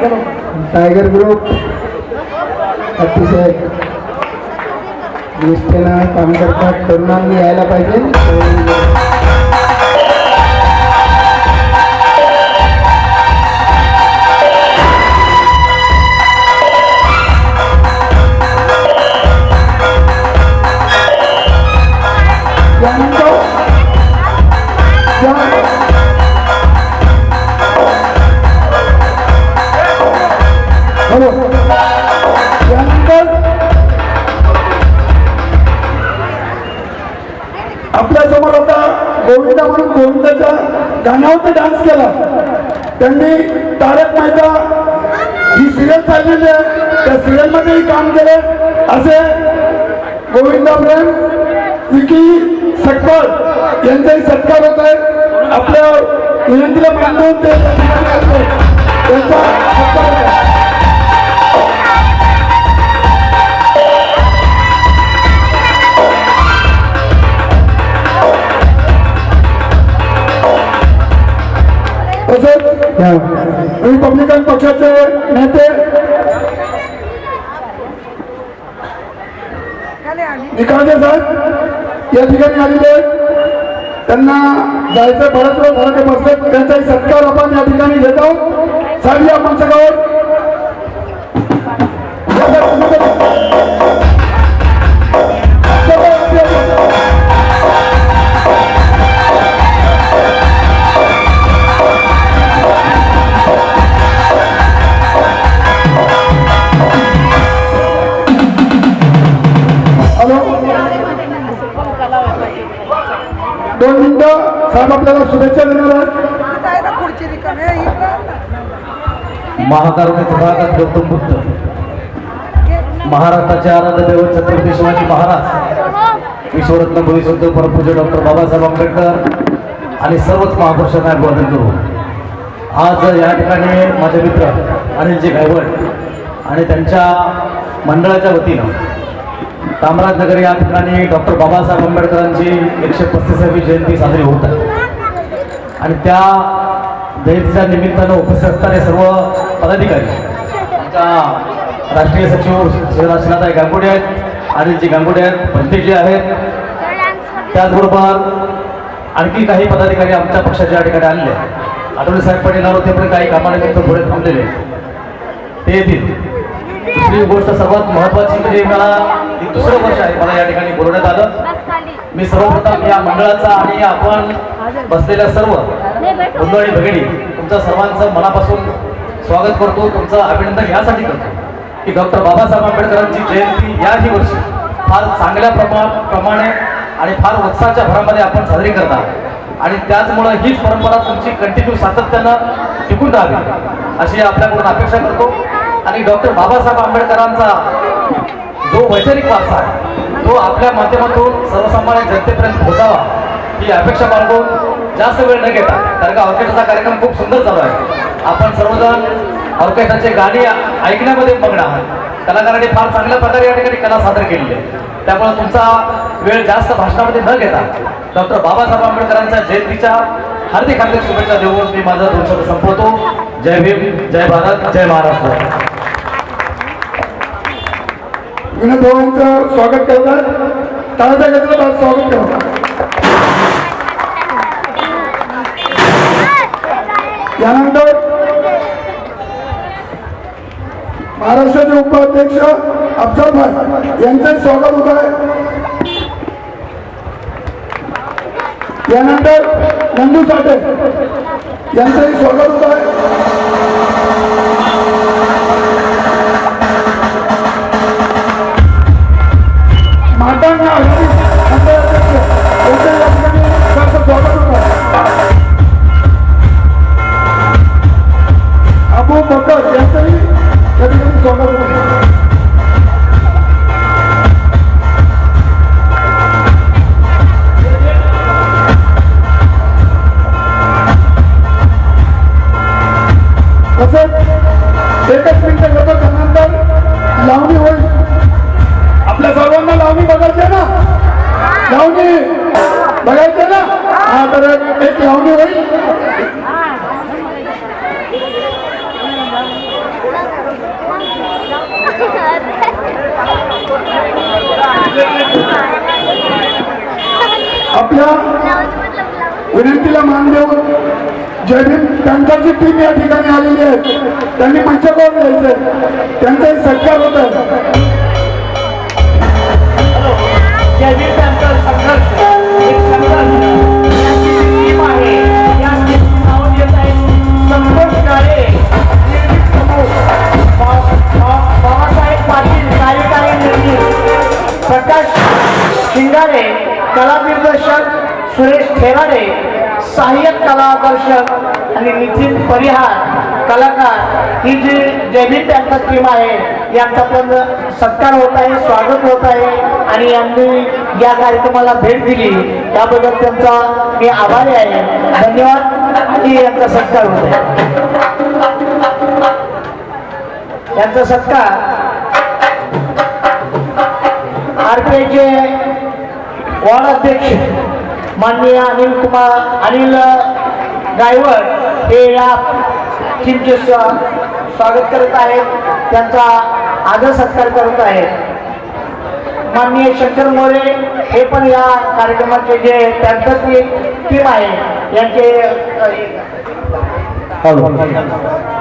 Tiger group अतिशय निष्ठेनं काम करतात. तरुणांनी यायला पाहिजे. आपल्या समोर आता गोविंदा म्हणून गोविंदाच्या गाण्यावर डान्स केला. त्यांनी तारक मेहता ही सिरियल चाललेली आहे, त्या सिरियल मध्येही काम केले. असे गोविंदा प्रेम विकी सकपाळ यांचाही सत्कार होत आहे. आपल्या विनंतीला मानून ते त्यांचा सत्कार होत आहे. रिपब्लिकन पक्षाचे नेते निकालजे साहेब या ठिकाणी आलेले, त्यांना जायचं बराच वेळ झाला ते बसतात. त्यांचाही सत्कार आपण या ठिकाणी घेत आहोत. साहेब या मंचावर दोन मिनिटं साहेब आपल्याला शुभेच्छा देणार आहेत. महाकारुण्य तथागत गौतम बुद्ध, महाराष्ट्राचे आराध्य दैवत छत्रपती शिवाजी महाराज, विश्वरत्न भविष्य परमपूज्य डॉक्टर बाबासाहेब आंबेडकर आणि सर्वच महापुरुषांना अभिवादन करू. आज या ठिकाणी माझे मित्र अनिलजी गायवड आणि त्यांच्या मंडळाच्या वतीनं कामराजनगर या ठिकाणी डॉक्टर बाबासाहेब आंबेडकरांची 135वी जयंती साजरी होत आहे. आणि त्या जयंतीच्या निमित्तानं उपस्थित असणारे सर्व पदाधिकारी, आमच्या राष्ट्रीय सचिव श्रीनाथाई गांगुडे आहेत, अनिलजी गांगुडे आहेत, पंतेजी आहेत, त्याचबरोबर आणखी काही पदाधिकारी आमच्या पक्षाच्या या ठिकाणी आलेले आहेत. आठवले साहेब पण येणार होते, पण काही कामानिमित्त थोडे थांबलेले ते येतील. दुसरी गोष्ट सर्वात महत्वाची म्हणजे मला दुसरं वर्ष आहे मला या ठिकाणी बोलवण्यात आलं. मी सर्वप्रथम या मंडळाचा आणि आपण बसलेल्या सर्व बंधू आणि भगिनी तुमचं सर्वांचं मनापासून स्वागत करतो. तुमचं अभिनंदन यासाठी करतो की डॉक्टर बाबासाहेब आंबेडकरांची जयंती याही वर्षी फार चांगल्या प्रमाणे आणि फार उत्साहाच्या भरामध्ये आपण साजरी करता. आणि त्याचमुळं हीच परंपरा तुमची कंटिन्यू सातत्यानं टिकून राहावी अशी आपल्याकडून अपेक्षा करतो. आणि डॉक्टर बाबासाहेब आंबेडकरांचा जो वैचारिक वारसा आहे तो आपल्या माध्यमातून सर्वसामान्य जनतेपर्यंत पोहोचावा ही अपेक्षा बाळगून जास्त वेळ न घेता, कारण का ऑर्केस्ट्राचा कार्यक्रम खूप सुंदर चालू आहे. आपण सर्वजण ऑर्केस्ट्राचे गाणी ऐकण्यामध्ये मग्न आहात. कलाकारांनी फार चांगल्या प्रकारे या ठिकाणी कला सादर केलेली आहे. त्यामुळे तुमचा वेळ जास्त भाषणामध्ये न घेता डॉक्टर बाबासाहेब आंबेडकरांच्या जयंतीच्या हार्दिक हार्दिक शुभेच्छा देऊन मी माझा 2 शब्द संपवतो. जय भीम, जय भारत, जय महाराष्ट्र. विनोद भावांचं स्वागत करतात. टाळ्या गजरात स्वागत करतात. यानंतर महाराष्ट्राचे उपाध्यक्ष अफजल भाई यांचे स्वागत होत आहे. यानंतर नंदू साठे यांचंही स्वागत होत आहे. माटांना स्वागत होत आहे. अबू बकर यांचंही या ठिकाणी स्वागत होत आहे. एकच मिनिट घेतो, त्यानंतर लावणी होईल. आपल्या सर्वांना लावणी बघायची ना, लावणी बघायची ना. हा, तर एक लावणी होईल. आपल्या विनंतीला मान देऊन जय भीम टँकरची टीम या ठिकाणी आलेली आहे. त्यांनी मंचावर यायचंय, त्यांचाही सत्कार होत आहे. जय भीम टँकर संघर्ष एक संघर्ष याची टीम आहे. या टीमचं नाव देत आहे संतोष काळे, निर्मित समूह, बाबासाहेब पाटील कार्यकारी निर्मित, प्रकाश शिंगारे कला दिग्दर्शक, सुरेश ठेराडे सहाय्यक कलादर्शक आणि नितीन परिहार कलाकार. ही जी जय भीम टँकर टीम आहे यांचा पण सत्कार होत आहे, स्वागत होत आहे आणि यांनी या कार्यक्रमाला भेट दिली त्याबद्दल त्यांचा मी आभारी आहे. धन्यवाद आणि यांचा सत्कार होत आहे. यांचा सत्कार आरपीआयचे वार्ड अध्यक्ष माननीय अनिल गायवड हे या टीमचे स्वागत करत आहेत, त्यांचा आदर सत्कार करत आहेत. माननीय शंकर मोरे हे पण या कार्यक्रमाचे जे टँकरची टीम आहे यांचे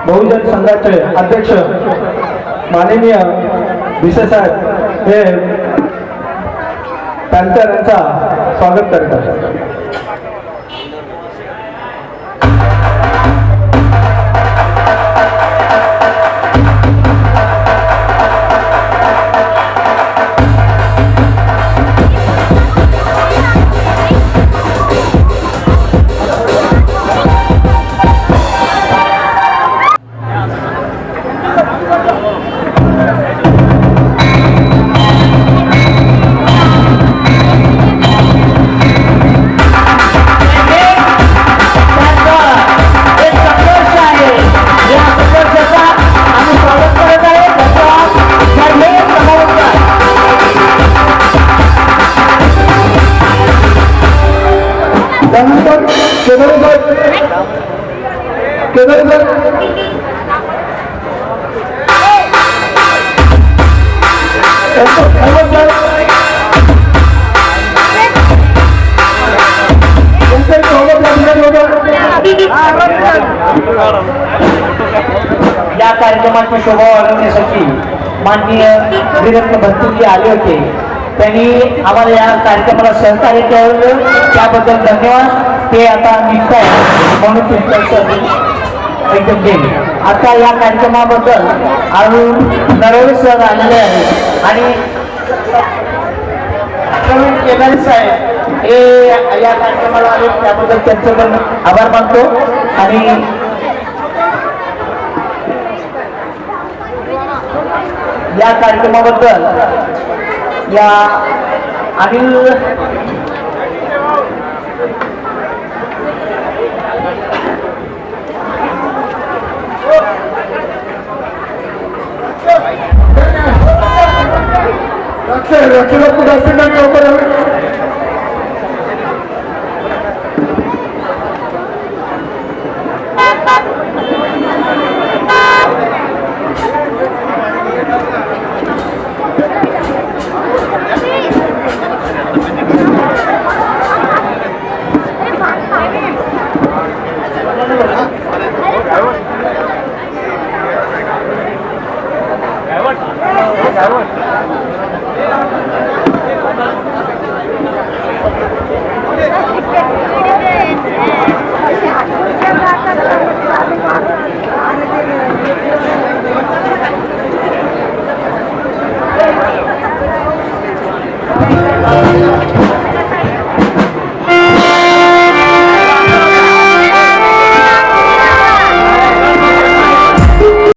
बहुजन संघाचे अध्यक्ष माननीय भिसे साहेब हे टँकर यांचा स्वागत करतात. त्यानंतर केदारे साहेब या कार्यक्रमाची शोभा वाढवण्यासाठी माननीय वीरेंद्र भत्तुजी आले होते. त्यांनी आम्हाला या कार्यक्रमाला सहकार्य केलं त्याबद्दल धन्यवाद. ते आता निघत आहे म्हणून तुमचं एकदम देईल. आता या कार्यक्रमाबद्दल अरुण नरवडे सर आलेले आहेत आणि प्रवीण केदारे साहेब हे या कार्यक्रमाला आले त्याबद्दल त्यांचं पण आभार मानतो. आणि या कार्यक्रमाबद्दल या अनिल रक्षक पुढे असतील